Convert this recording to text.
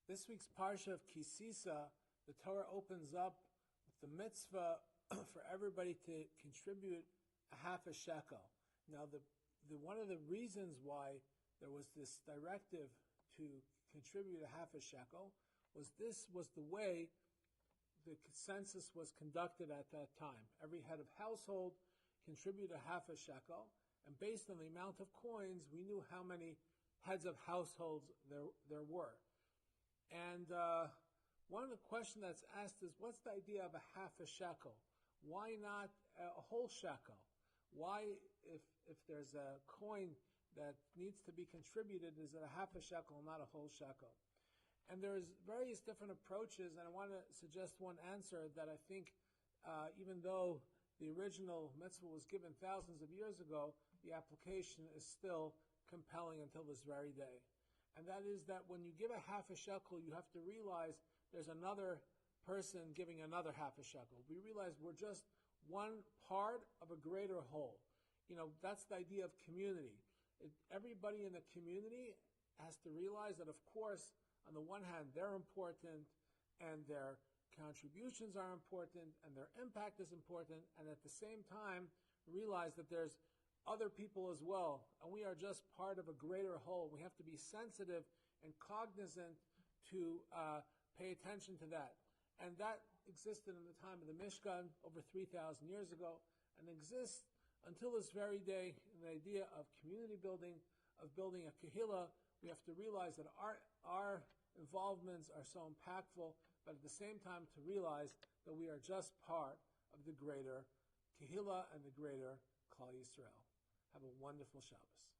This week's Parsha of Sisa, the Torah opens up with the mitzvah for everybody to contribute a half a shekel. Now, one of the reasons why there was this directive to contribute a half a shekel was this was the way the census was conducted at that time. Every head of household contributed a half a shekel, and based on the amount of coins, we knew how many heads of households there were. And one of the questions that's asked is, what's the idea of a half a shekel? Why not a whole shekel? Why, if there's a coin that needs to be contributed, is it a half a shekel, not a whole shekel? And there's various different approaches, and I want to suggest one answer that I think, even though the original mitzvah was given thousands of years ago, the application is still compelling until this very day. And that is that when you give a half a shekel, you have to realize there's another person giving another half a shekel. We realize we're just one part of a greater whole. That's the idea of community. Everybody in the community has to realize that, of course, on the one hand, they're important, and their contributions are important, and their impact is important, and at the same time, realize that there's other people as well, and we are just part of a greater whole. We have to be sensitive and cognizant to pay attention to that. And that existed in the time of the Mishkan over 3,000 years ago, and exists until this very day in the idea of community building, of building a kehillah. We have to realize that our involvements are so impactful, but at the same time to realize that we are just part of the greater kehillah and the greater Klal Yisrael. Have a wonderful Shabbos.